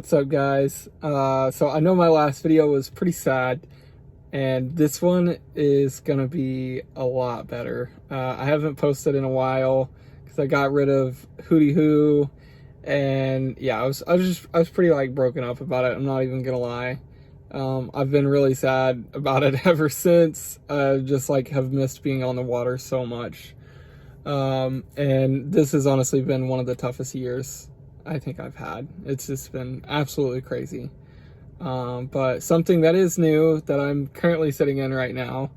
What's up, guys? So I know my last video was pretty sad, and this one is gonna be a lot better. I haven't posted in a while because I got rid of Hootie Hoo, and yeah, I was pretty like broken up about it. I'm not even gonna lie. I've been really sad about it ever since. I just like have missed being on the water so much. And this has honestly been one of the toughest years I think I've had. It's just been absolutely crazy. But something that is new that I'm currently sitting in right now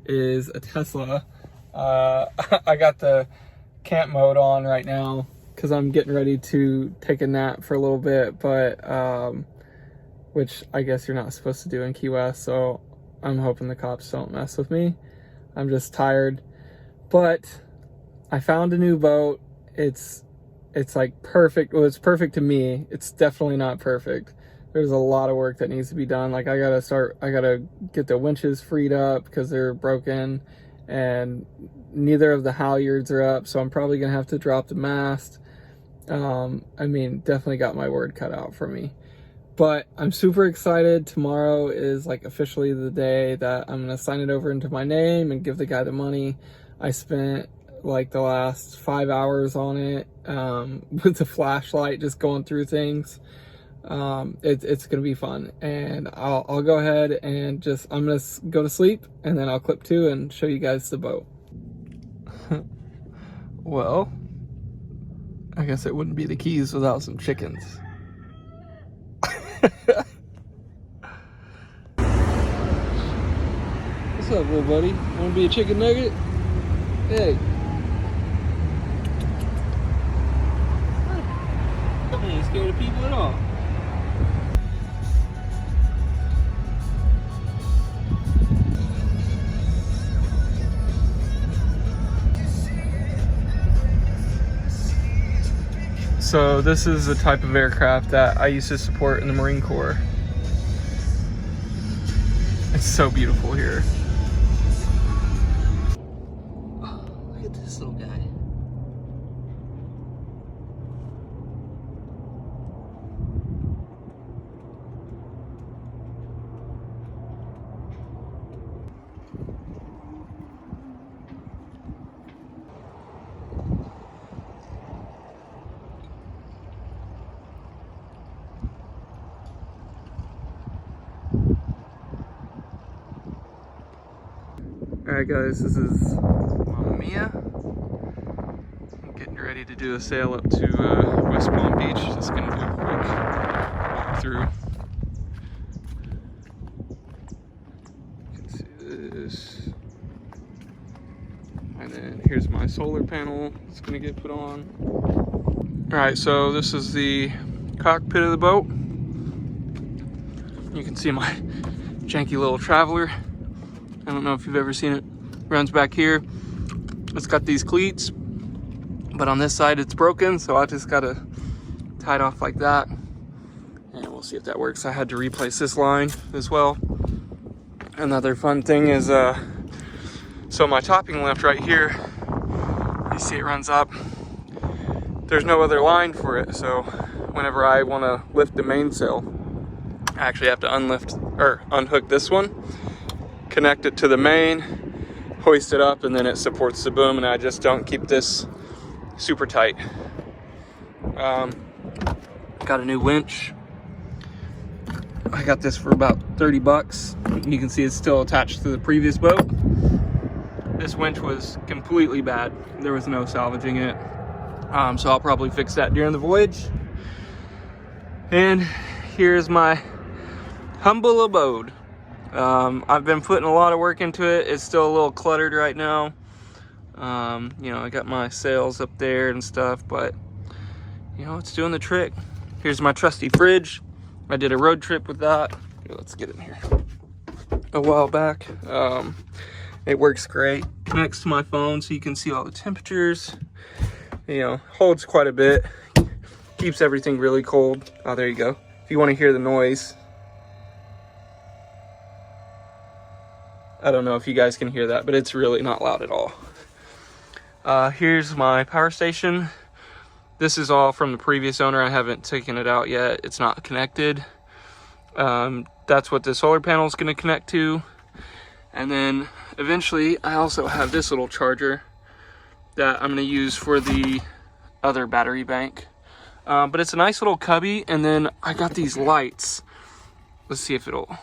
is a Tesla. I got the camp mode on right now because I'm getting ready to take a nap for a little bit, but which I guess you're not supposed to do in Key West, so I'm hoping the cops don't mess with me. I'm just tired. But I found a new boat. It's like perfect. Well, it's perfect to me. It's definitely not perfect. There's a lot of work that needs to be done. Like I gotta get the winches freed up because they're broken, and neither of the halyards are up, so I'm probably gonna have to drop the mast. I mean, definitely got my word cut out for me. But I'm super excited. Tomorrow is like officially the day that I'm gonna sign it over into my name and give the guy the money. I spent like the last 5 hours on it with the flashlight, just going through things. It's gonna be fun, and I'll go ahead and I'm gonna go to sleep, and then I'll clip to and show you guys the boat. Well, I guess it wouldn't be the Keys without some chickens. What's up, little buddy? Want to be a chicken nugget? Hey. I ain't scared of people at all. So this is a type of aircraft that I used to support in the Marine Corps. It's so beautiful here. Oh, look at this little guy. Alright guys, this is Mama Mia. I'm getting ready to do a sail up to West Palm Beach. Just gonna do a quick walk through. You can see this. And then here's my solar panel. It's gonna get put on. Alright, so this is the cockpit of the boat. You can see my janky little Traveler. I don't know if you've ever seen it. Runs back here. It's got these cleats, but on this side it's broken, so I just gotta tie it off like that. And we'll see if that works. I had to replace this line as well. Another fun thing is, so my topping lift right here, you see it runs up. There's no other line for it, so whenever I wanna lift the mainsail, I actually have to unhook this one, connect it to the main, hoist it up, and then it supports the boom, and I just don't keep this super tight. Got a new winch. I got this for about 30 bucks. You can see it's still attached to the previous boat. This winch was completely bad. There was no salvaging it. So I'll probably fix that during the voyage. And here's my humble abode. I've been putting a lot of work into it. It's still a little cluttered right now. You know, I got my sails up there and stuff, but you know, it's doing the trick. Here's my trusty fridge. I did a road trip with that. Here, let's get in here. A while back. It works great. Connects to my phone so you can see all the temperatures. You know, holds quite a bit. Keeps everything really cold. Oh, there you go. If you want to hear the noise. I don't know if you guys can hear that, but it's really not loud at all. Here's my power station. This is all from the previous owner. I haven't taken it out yet. It's not connected. That's what the solar panel is going to connect to. And then eventually I also have this little charger that I'm going to use for the other battery bank. But it's a nice little cubby. And then I got these lights. Let's see if it'll...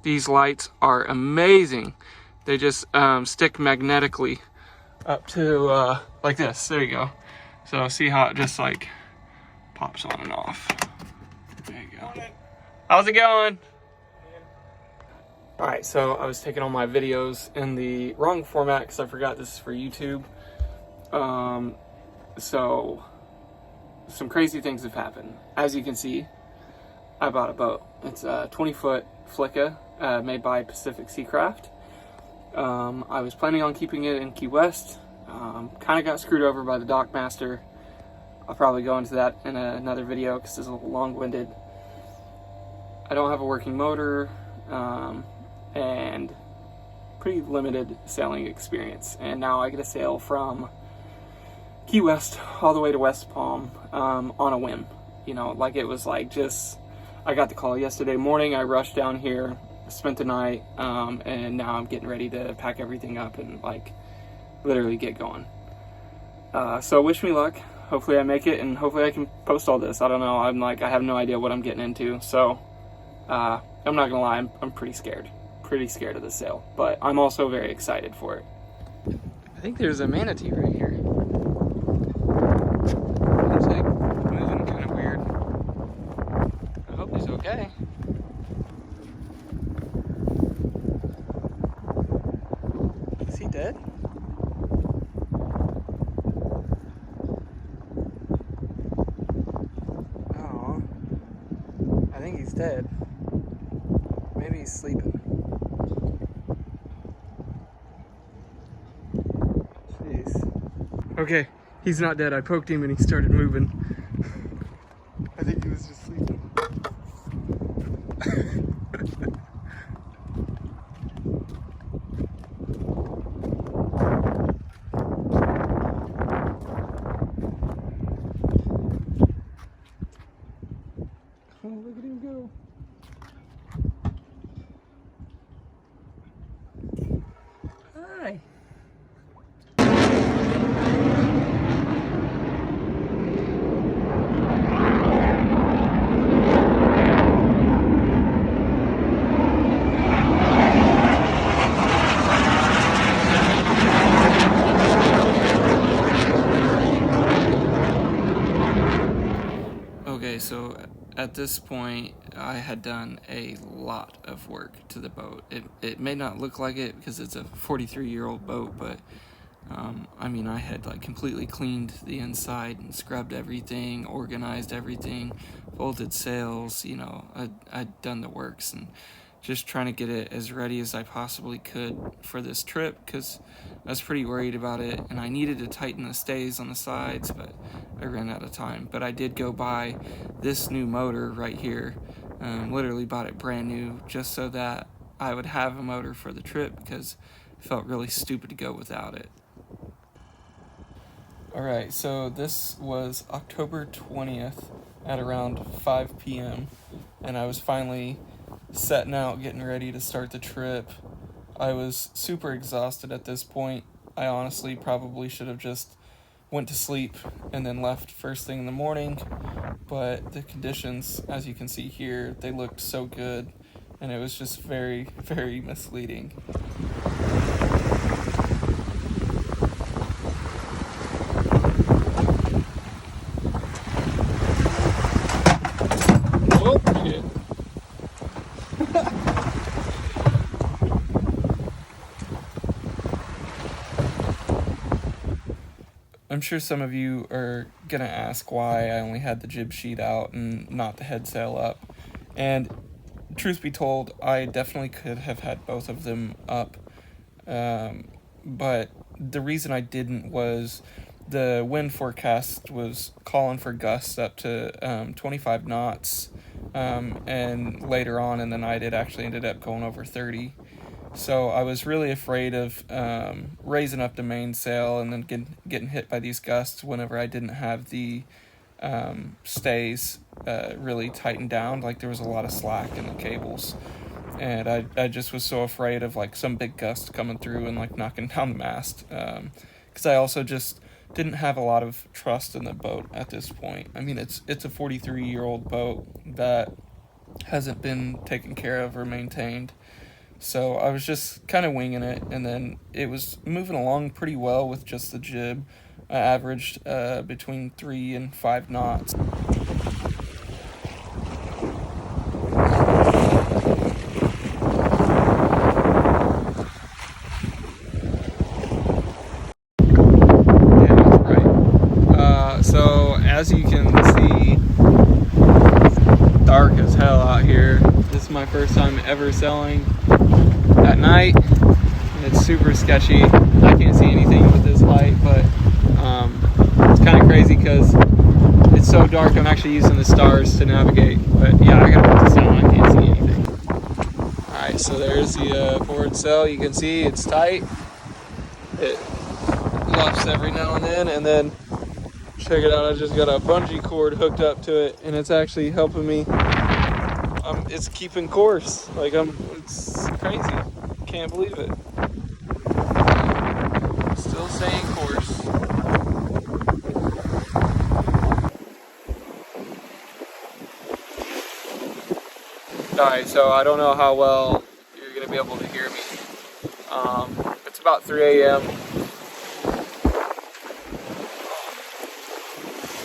These lights are amazing. They just stick magnetically up to like this. There you go. So see how it just like pops on and off. There you go. How's it going? All right, so I was taking all my videos in the wrong format because I forgot this is for YouTube. So some crazy things have happened. As you can see, I bought a boat. It's a 20-foot Flicka made by Pacific Seacraft. I was planning on keeping it in Key West. Kind of got screwed over by the dock master. I'll probably go into that in another video because it's a little long-winded. I don't have a working motor and pretty limited sailing experience. And now I get to sail from Key West all the way to West Palm on a whim. You know, like it was like just, I got the call yesterday morning. I rushed down here, spent the night, and now I'm getting ready to pack everything up and like literally get going. So wish me luck. Hopefully I make it, and hopefully I can post all this. I don't know. I have no idea what I'm getting into. So I'm not gonna lie, I'm pretty scared of the sail, but I'm also very excited for it. I think there's a manatee right here. It's like moving kind of weird. I hope he's okay. Is he dead? Oh, I think he's dead. Maybe he's sleeping. Jeez. Okay, he's not dead. I poked him and he started moving. I think he was just sleeping. Oh, look at him go. Hi. Okay, so at this point, I had done a lot of work to the boat. It may not look like it because it's a 43-year-old boat, but I mean, I had like completely cleaned the inside and scrubbed everything, organized everything, bolted sails, you know, I'd done the works and just trying to get it as ready as I possibly could for this trip because I was pretty worried about it, and I needed to tighten the stays on the sides, but I ran out of time. But I did go buy this new motor right here. Literally bought it brand new just so that I would have a motor for the trip because it felt really stupid to go without it. Alright, so this was October 20th at around 5 p.m. and I was finally setting out, getting ready to start the trip. I was super exhausted at this point. I honestly probably should have just went to sleep and then left first thing in the morning, but the conditions, as you can see here, they looked so good, and it was just very, very misleading. Oh, shit. I'm sure some of you are gonna ask why I only had the jib sheet out and not the head sail up. And truth be told, I definitely could have had both of them up. But the reason I didn't was the wind forecast was calling for gusts up to 25 knots. And later on in the night, it actually ended up going over 30. So I was really afraid of raising up the mainsail and then getting hit by these gusts whenever I didn't have the stays really tightened down. Like there was a lot of slack in the cables, and I just was so afraid of like some big gust coming through and like knocking down the mast, because I also just didn't have a lot of trust in the boat at this point. I mean, it's a 43-year-old boat that hasn't been taken care of or maintained. So I was just kind of winging it, and then it was moving along pretty well with just the jib. I averaged between 3 and 5 knots. Yeah, that's right. So as you can see, it's dark as hell out here. This is my first time ever sailing at night, and it's super sketchy. I can't see anything with this light, but it's kind of crazy because it's so dark. I'm actually using the stars to navigate, but yeah, I gotta put this on. I can't see anything. Alright, so there's the forward sail. You can see it's tight. It luffs every now and then check it out, I just got a bungee cord hooked up to it, and it's actually helping me. It's keeping course. Like it's crazy. Can't believe it. Still staying course. Alright, so I don't know how well you're gonna be able to hear me. It's about 3 a.m.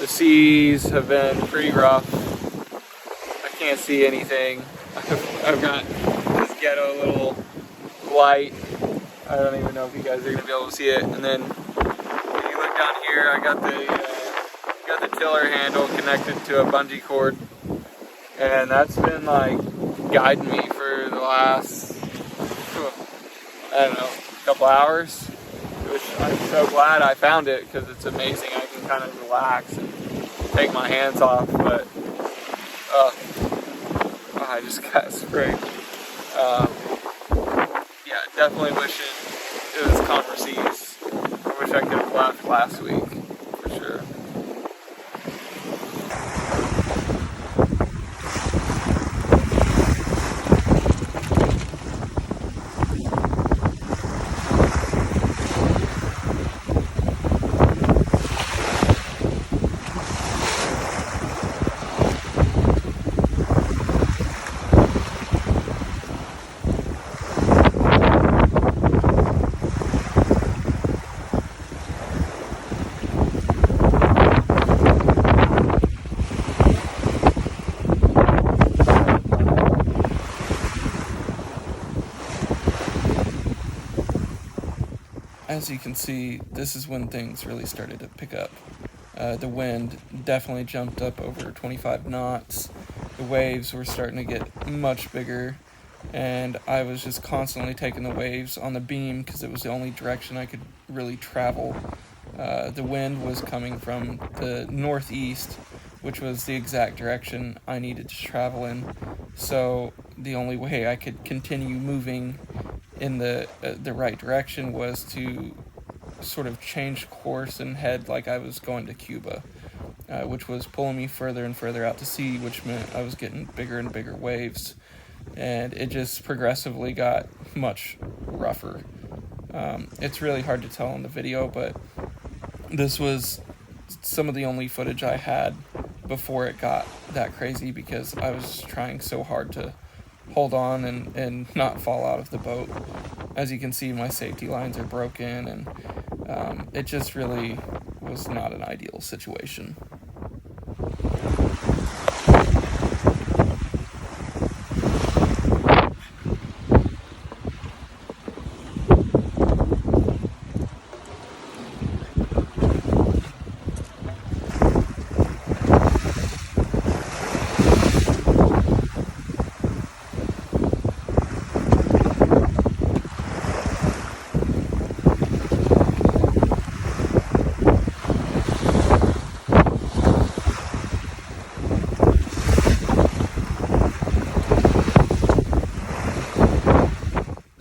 The seas have been pretty rough. I can't see anything. I've got this ghetto little light. I don't even know if you guys are gonna be able to see it. And then if you look down here, I got the tiller handle connected to a bungee cord, and that's been like guiding me for the last, I don't know, couple hours. Which I'm so glad I found it, because it's amazing. I can kind of relax and take my hands off, but I just got sprayed. Yeah, definitely wishing it was calmer seas. I wish I could have left last week, for sure. As you can see, this is when things really started to pick up. The wind definitely jumped up over 25 knots. The waves were starting to get much bigger, and I was just constantly taking the waves on the beam because it was the only direction I could really travel. The wind was coming from the northeast, which was the exact direction I needed to travel in. So the only way I could continue moving in the right direction was to sort of change course and head like I was going to Cuba, which was pulling me further and further out to sea, which meant I was getting bigger and bigger waves, and it just progressively got much rougher. It's really hard to tell in the video, but this was some of the only footage I had before it got that crazy, because I was trying so hard to hold on and not fall out of the boat. As you can see, my safety lines are broken, and it just really was not an ideal situation.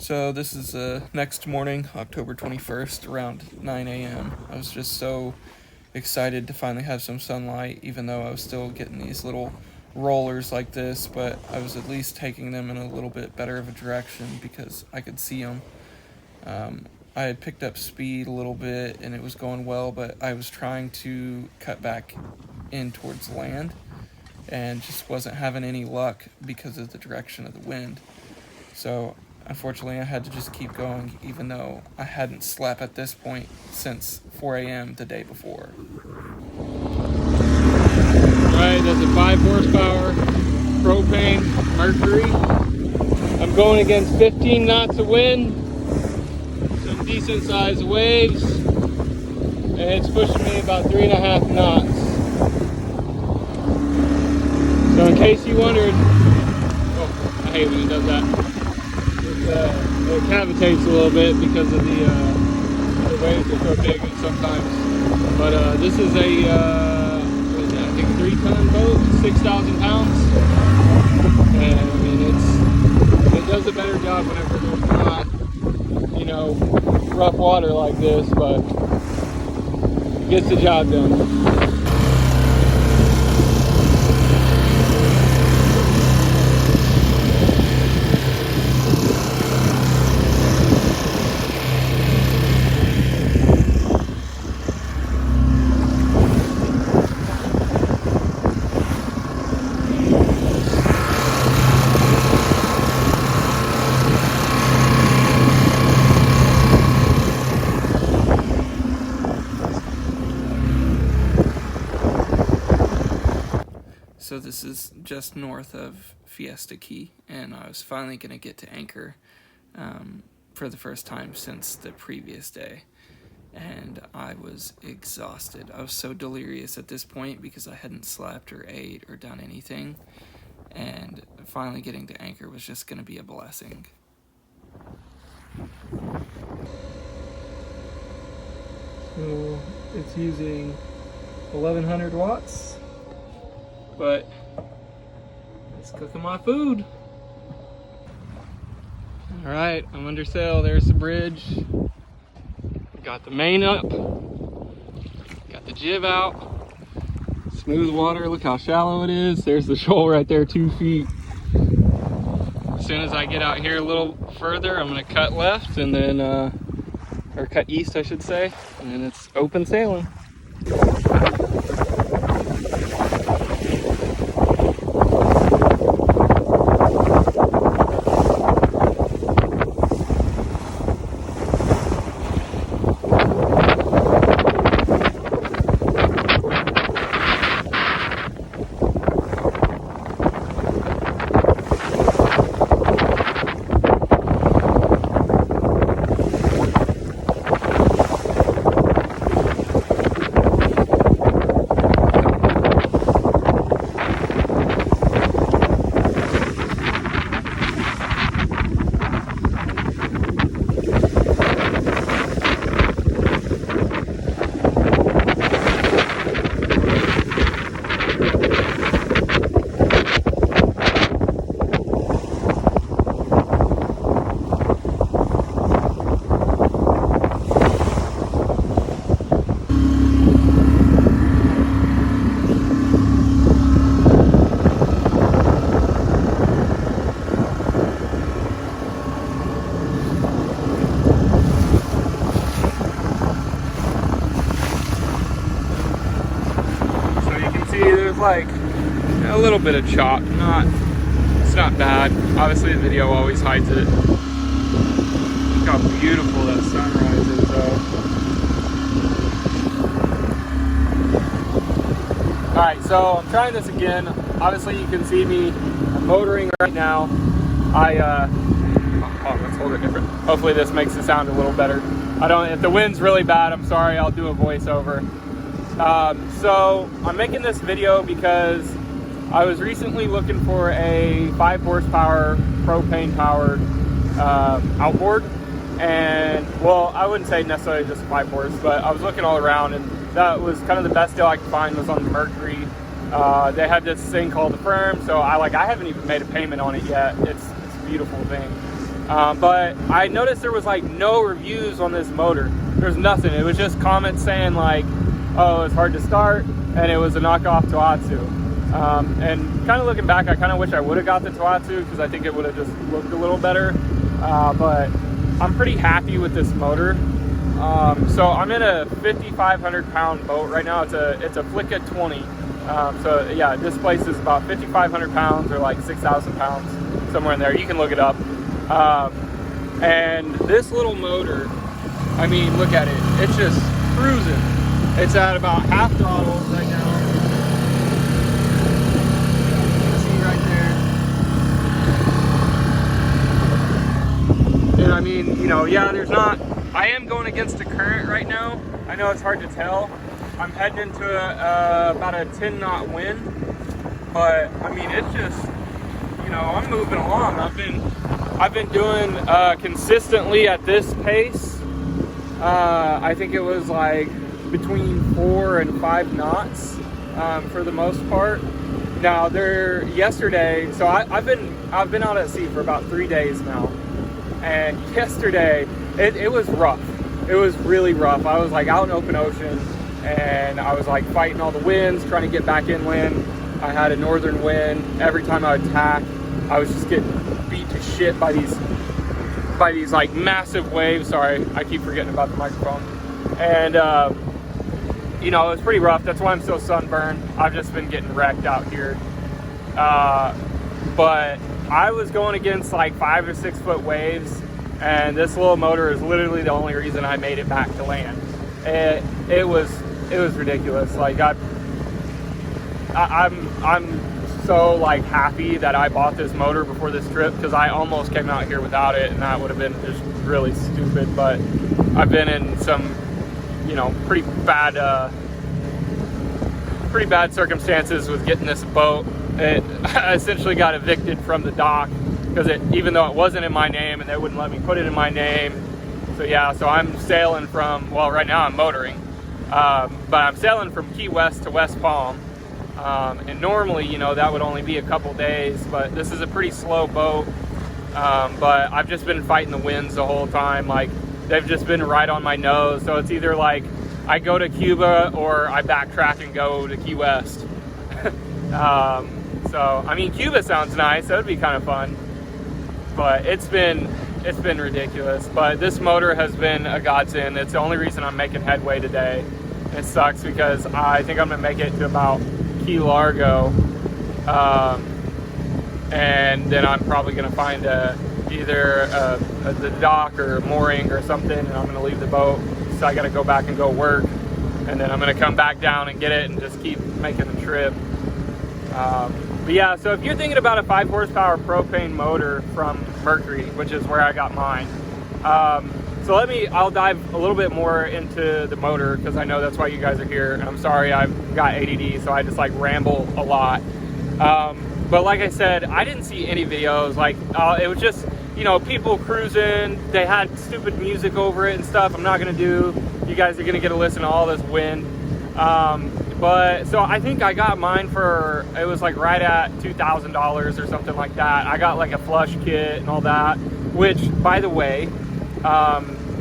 So this is next morning, October 21st, around 9 a.m. I was just so excited to finally have some sunlight, even though I was still getting these little rollers like this, but I was at least taking them in a little bit better of a direction because I could see them. I had picked up speed a little bit and it was going well, but I was trying to cut back in towards land and just wasn't having any luck because of the direction of the wind. So unfortunately I had to just keep going, even though I hadn't slept at this point since 4 a.m. the day before. Right, that's a 5 horsepower propane Mercury. I'm going against 15 knots of wind, some decent sized waves, and it's pushing me about 3.5 knots. So in case you wondered, oh, I hate when it does that. It cavitates a little bit because of the waves are so big sometimes. But this is a, what is that, I think 3-ton boat, 6,000 pounds. And I mean, it does a better job whenever there's not, you know, rough water like this, but it gets the job done. So this is just north of Fiesta Key, and I was finally going to get to anchor for the first time since the previous day. And I was exhausted. I was so delirious at this point because I hadn't slept or ate or done anything. And finally getting to anchor was just going to be a blessing. So it's using 1100 watts. But it's cooking my food. All right, I'm under sail. There's the bridge. Got the main up. Got the jib out. Smooth water. Look how shallow it is. There's the shoal right there, 2 feet. As soon as I get out here a little further, I'm gonna cut left and then, or cut east, I should say, and then it's open sailing. Like a little bit of chop, it's not bad. Obviously the video always hides it. Look how beautiful that sunrise is though. Alright, so I'm trying this again. Obviously you can see me, I'm motoring right now. Let's hold it different. Hopefully this makes it sound a little better. If the wind's really bad, I'm sorry, I'll do a voiceover. So I'm making this video because I was recently looking for a 5 horsepower propane powered outboard, and well, I wouldn't say necessarily just 5 horse, but I was looking all around and that was kind of the best deal I could find was on the Mercury. They had this thing called the Firm, so I haven't even made a payment on it yet. It's a beautiful thing. But I noticed there was like no reviews on this motor. There's nothing. It was just comments saying like, oh, it's hard to start, and it was a knockoff Tohatsu. And kind of looking back, I kind of wish I would have got the Tohatsu because I think it would have just looked a little better. But I'm pretty happy with this motor. So I'm in a 5,500 pound boat right now. It's a Flicka 20. So yeah, it displaces about 5,500 pounds or like 6,000 pounds, somewhere in there. You can look it up. And this little motor, I mean, look at it. It's just cruising. It's at about half throttle right now. You can see right there. And I mean, you know, yeah, I am going against the current right now. I know it's hard to tell. I'm heading into about a 10 knot wind, but I mean, it's just, you know, I'm moving along. I've been doing consistently at this pace. I think it was like between 4 and 5 knots for the most part. Now yesterday, so I've been out at sea for about 3 days now, and yesterday it was rough. It was really rough. I was like out in open ocean, and I was like fighting all the winds, trying to get back inland. I had a northern wind. Every time I would tack, I was just getting beat to shit by these like massive waves. Sorry, I keep forgetting about the microphone. And you know, it was pretty rough. That's why I'm so sunburned. I've just been getting wrecked out here. But I was going against like 5 or 6 foot waves, and this little motor is literally the only reason I made it back to land. It was ridiculous. Like I'm so like happy that I bought this motor before this trip, because I almost came out here without it, and that would have been just really stupid. But I've been in some, you know, pretty bad circumstances with getting this boat. I essentially got evicted from the dock because even though it wasn't in my name, and they wouldn't let me put it in my name. So yeah, so I'm sailing from, well, right now I'm motoring, but I'm sailing from Key West to West Palm. And normally, you know, that would only be a couple days, but this is a pretty slow boat. But I've just been fighting the winds the whole time. Like, they've just been right on my nose. So it's either like I go to Cuba or I backtrack and go to Key West. So I mean, Cuba sounds nice. That would be kind of fun. But it's been ridiculous. But this motor has been a godsend. It's the only reason I'm making headway today. It sucks because I think I'm gonna make it to about Key Largo, and then I'm probably gonna find either the dock or a mooring or something, and I'm gonna leave the boat. So I gotta go back and go work, and then I'm gonna come back down and get it and just keep making the trip. But yeah, so if you're thinking about a 5 horsepower propane motor from Mercury, which is where I got mine, so I'll dive a little bit more into the motor, because I know that's why you guys are here. And I'm sorry, I've got ADD, so I just like ramble a lot. But like I said, I didn't see any videos. Like, it was just, you know, people cruising. They had stupid music over it and stuff. I'm not gonna do. You guys are gonna get to listen to all this wind. But so I think I got mine for, it was like right at $2,000 or something like that. I got like a flush kit and all that, which, by the way,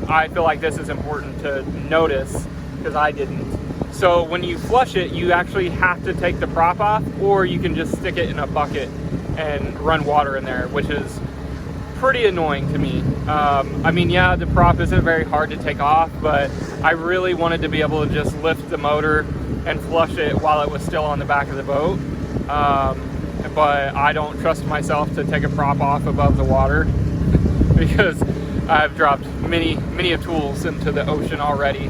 I feel like this is important to notice because I didn't. So when you flush it, you actually have to take the prop off, or you can just stick it in a bucket and run water in there, which is pretty annoying to me. I mean, yeah, the prop isn't very hard to take off, but I really wanted to be able to just lift the motor and flush it while it was still on the back of the boat. But I don't trust myself to take a prop off above the water because I've dropped many tools into the ocean already.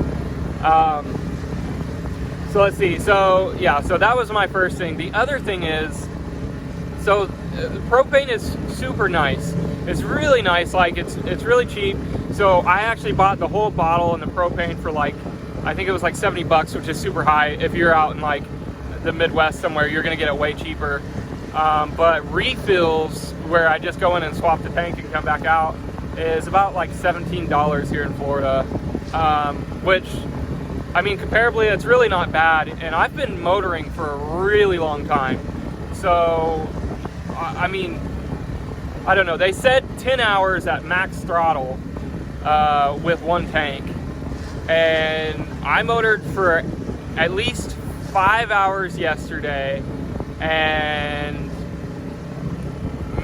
So let's see. So yeah, so that was my first thing. The other thing is, so propane is super nice. It's really nice. Like it's really cheap. So I actually bought the whole bottle and the propane for like, I think it was like $70, which is super high. If you're out in like the Midwest somewhere, you're gonna get it way cheaper. But refills, where I just go in and swap the tank and come back out, is about like $17 here in Florida. Which, I mean, comparably, it's really not bad. And I've been motoring for a really long time. So, I mean, I don't know, they said 10 hours at max throttle with one tank. And I motored for at least 5 hours yesterday and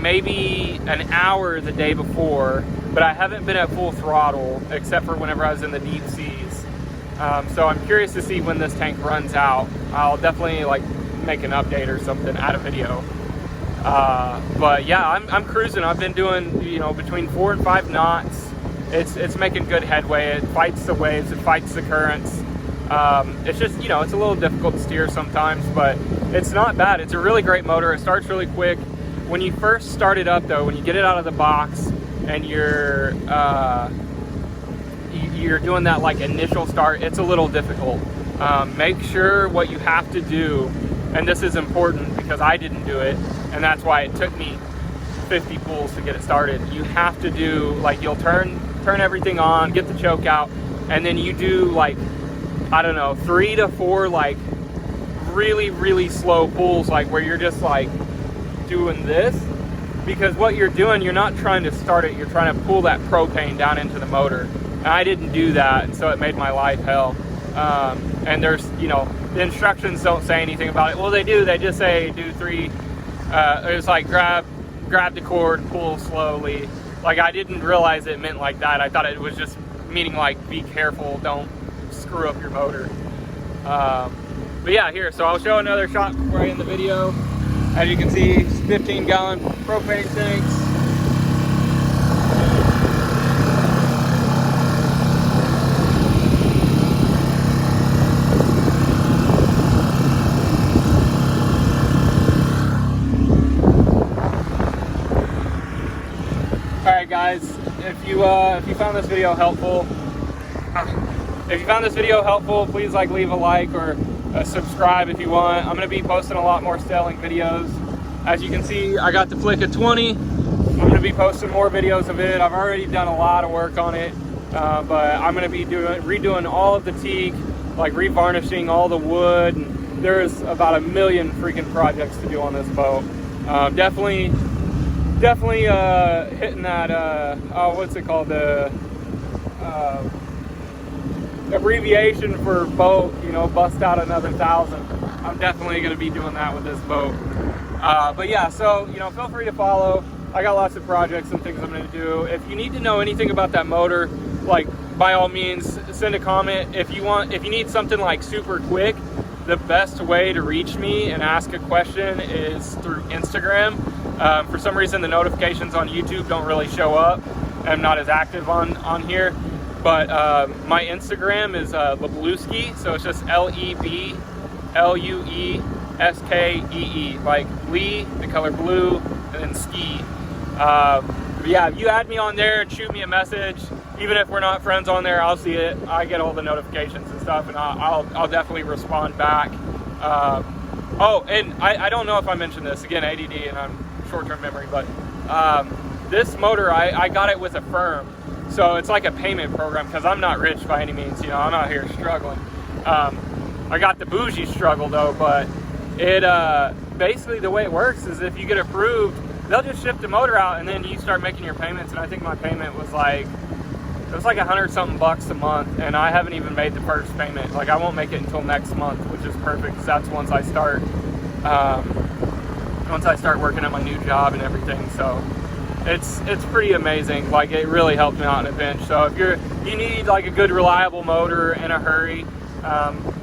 maybe an hour the day before, but I haven't been at full throttle except for whenever I was in the deep seas. So I'm curious to see when this tank runs out. I'll definitely like make an update or something, add a video. But yeah, I'm cruising. I've been doing, you know, between 4 and 5 knots. It's making good headway. It fights the waves, it fights the currents. It's just, you know, it's a little difficult to steer sometimes, but it's not bad. It's a really great motor. It starts really quick. When you first start it up though, when you get it out of the box and you're doing that like initial start, it's a little difficult. Make sure what you have to do, and this is important because I didn't do it, and that's why it took me 50 pulls to get it started. You have to do, like, you'll turn everything on, get the choke out, and then you do like, I don't know, 3 to 4 like really slow pulls, like where you're just like doing this, because what you're doing, you're not trying to start it, you're trying to pull that propane down into the motor. And I didn't do that, and so it made my life hell. And there's, you know, the instructions don't say anything about it. Well, they do. They just say do 3. It's like grab the cord, pull slowly. Like, I didn't realize it meant like that. I thought it was just meaning like be careful, don't screw up your motor. But yeah, here. So I'll show another shot before I end the video. As you can see, 15-gallon propane tanks. Alright guys, if you found this video helpful, please leave a like or subscribe if you want. I'm going to be posting a lot more sailing videos. As you can see, I got the Flicka 20. I'm going to be posting more videos of it. I've already done a lot of work on it, but I'm going to be redoing all of the teak, like revarnishing all the wood. And there's about 1 million freaking projects to do on this boat. Definitely hitting that, what's it called, the abbreviation for boat, you know, bust out another 1,000. I'm definitely going to be doing that with this boat. But yeah, so, you know, feel free to follow. I got lots of projects and things I'm going to do. If you need to know anything about that motor, like, by all means, send a comment. If you need something like super quick, the best way to reach me and ask a question is through Instagram. For some reason, the notifications on YouTube don't really show up. I'm not as active on here. But my Instagram is Lebluskee, so it's just Leblueskee, like Lee, the color blue, and then ski. Yeah, if you add me on there and shoot me a message, even if we're not friends on there, I'll see it. I get all the notifications and stuff, and I'll definitely respond back. Oh, and I don't know if I mentioned this, again, ADD and I'm short-term memory, but this motor, I got it with a firm. So it's like a payment program, because I'm not rich by any means, you know, I'm out here struggling. I got the bougie struggle though, but it basically the way it works is if you get approved, they'll just ship the motor out and then you start making your payments. And I think my payment was like, it was like $100-something a month, and I haven't even made the first payment. Like, I won't make it until next month, which is perfect, because that's once I start working at my new job and everything. So it's pretty amazing. Like, it really helped me out in a pinch. So if you need like a good reliable motor in a hurry,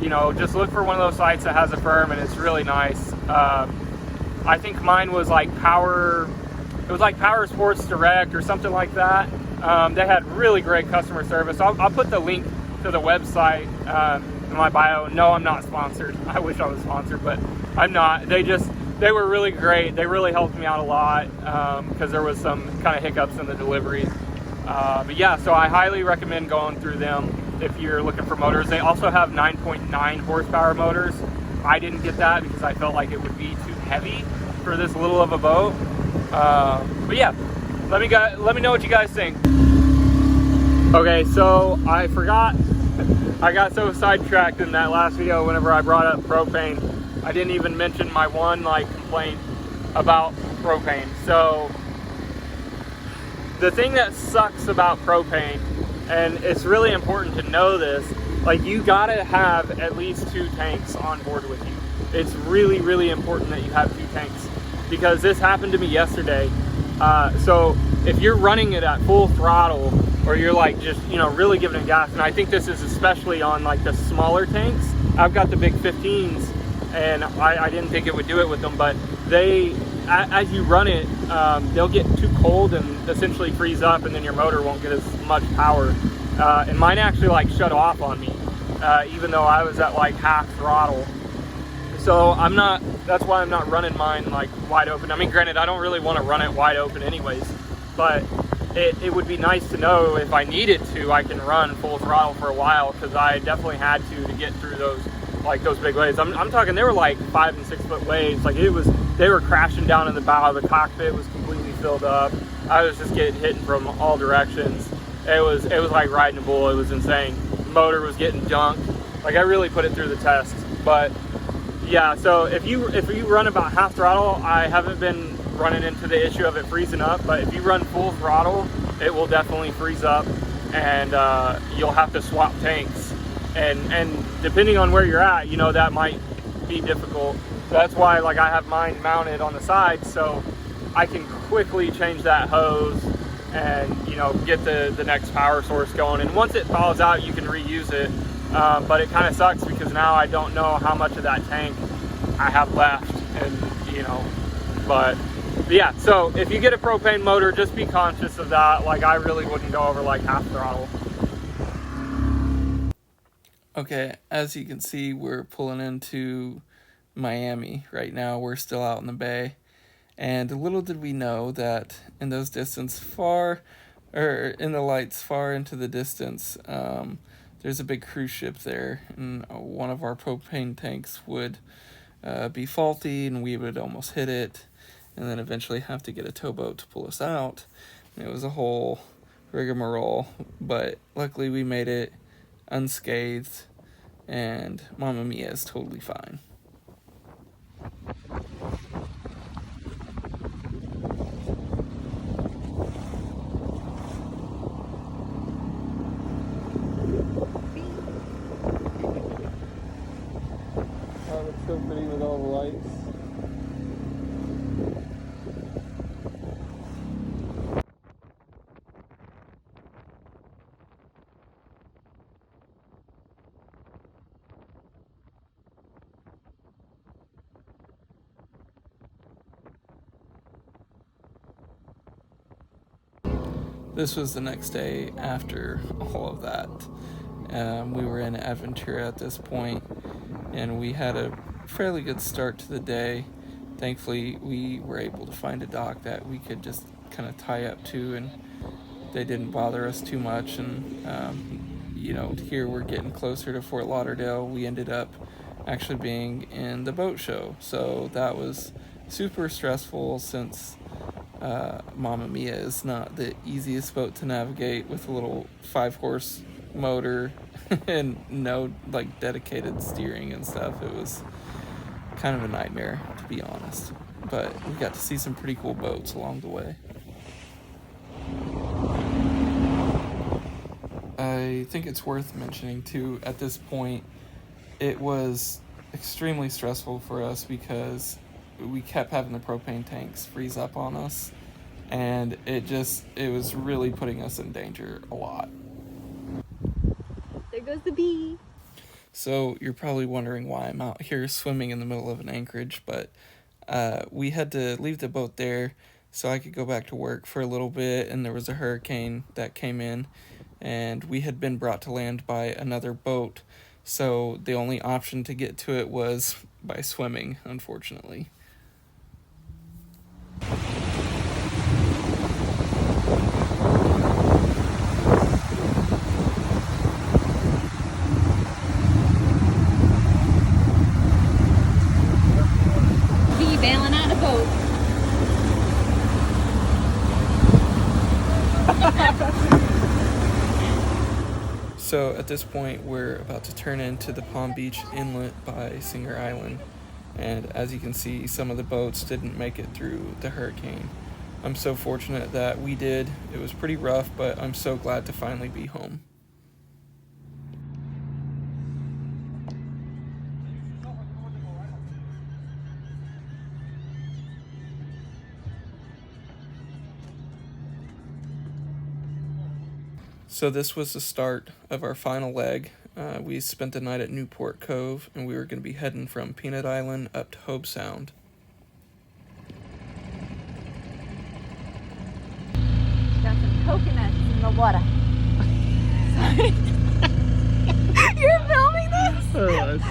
you know, just look for one of those sites that has a firm, and it's really nice. I think mine was like Power Sports Direct or something like that. They had really great customer service. I'll put the link to the website in my bio. No, I'm not sponsored. I wish I was sponsored, but I'm not. They were really great. They really helped me out a lot because there was some kind of hiccups in the deliveries. But yeah, so I highly recommend going through them if you're looking for motors. They also have 9.9 horsepower motors. I didn't get that because I felt like it would be too heavy for this little of a boat. But yeah, let me know what you guys think. Okay, so I forgot. I got so sidetracked in that last video whenever I brought up propane. I didn't even mention my one complaint about propane. So the thing that sucks about propane, and it's really important to know this, like you gotta have at least 2 tanks on board with you. It's really, really important that you have 2 tanks, because this happened to me yesterday. So if you're running it at full throttle, or you're like just, you know, really giving it gas, and I think this is especially on like the smaller tanks. I've got the big 15s, and I didn't think it would do it with them, but they, as you run it, they'll get too cold and essentially freeze up, and then your motor won't get as much power. And mine actually like shut off on me, even though I was at like half throttle. So that's why I'm not running mine like wide open. I mean, granted, I don't really want to run it wide open anyways, but it would be nice to know if I needed to, I can run full throttle for a while, because I definitely had to get through those big waves. I'm talking, they were like 5 and 6 foot waves. Like they were crashing down in the bow. The cockpit was completely filled up. I was just getting hit from all directions. It was like riding a bull. It was insane. The motor was getting dunked. Like I really put it through the test. But yeah, so if you run about half throttle, I haven't been running into the issue of it freezing up, but if you run full throttle, it will definitely freeze up, and you'll have to swap tanks, and depending on where you're at, you know, that might be difficult. That's why like I have mine mounted on the side, so I can quickly change that hose and, you know, get the next power source going, and once it thaws out, you can reuse it. But it kind of sucks because now I don't know how much of that tank I have left, and you know, but yeah, so if you get a propane motor, just be conscious of that. Like I really wouldn't go over like half throttle. Okay, as you can see, we're pulling into Miami right now. We're still out in the bay, and little did we know that in those distance far, or in the lights far into the distance, there's a big cruise ship there, and one of our propane tanks would be faulty, and we would almost hit it, and then eventually have to get a towboat to pull us out. And it was a whole rigmarole, but luckily we made it unscathed, and Mamma Mia is totally fine. Oh, it's so pretty with all the lights. This was the next day after all of that. We were in Aventura at this point, and we had a fairly good start to the day. Thankfully, we were able to find a dock that we could just kind of tie up to, and they didn't bother us too much. And you know, here we're getting closer to Fort Lauderdale. We ended up actually being in the boat show, so that was super stressful since Mamma Mia is not the easiest boat to navigate with a little 5-horse motor and no like dedicated steering and stuff. It was kind of a nightmare, to be honest, but we got to see some pretty cool boats along the way. I think it's worth mentioning too, at this point it was extremely stressful for us because we kept having the propane tanks freeze up on us, and it was really putting us in danger a lot. There goes the bee. So you're probably wondering why I'm out here swimming in the middle of an anchorage, but we had to leave the boat there so I could go back to work for a little bit, and there was a hurricane that came in, and we had been brought to land by another boat, so the only option to get to it was by swimming, unfortunately. Bee bailing out a boat. So at this point, we're about to turn into the Palm Beach Inlet by Singer Island. And as you can see, some of the boats didn't make it through the hurricane. I'm so fortunate that we did. It was pretty rough, but I'm so glad to finally be home. So this was the start of our final leg. We spent the night at Newport Cove, and we were going to be heading from Peanut Island up to Hobe Sound. Got some coconuts in the water. Sorry. You're filming this? Otherwise.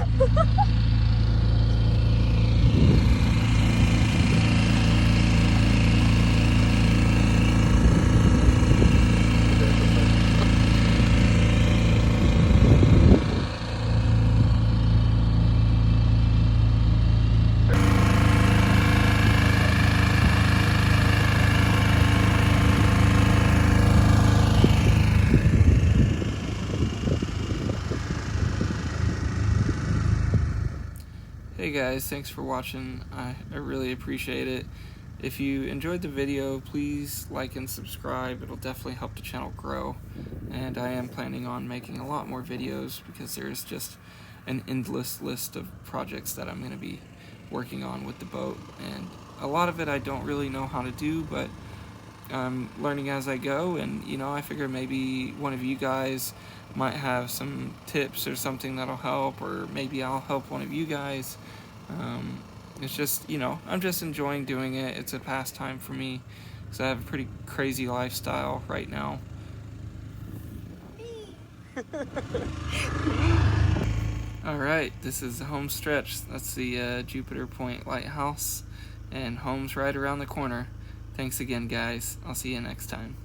Hey guys, thanks for watching. I really appreciate it. If you enjoyed the video, please like and subscribe. It'll definitely help the channel grow. And I am planning on making a lot more videos because there's just an endless list of projects that I'm going to be working on with the boat. And a lot of it I don't really know how to do, but I'm learning as I go. And, you know, I figure maybe one of you guys might have some tips or something that'll help, or maybe I'll help one of you guys. It's just, you know, I'm just enjoying doing it. It's a pastime for me because I have a pretty crazy lifestyle right now. Alright, this is the home stretch. That's the Jupiter Point Lighthouse, and home's right around the corner. Thanks again, guys. I'll see you next time.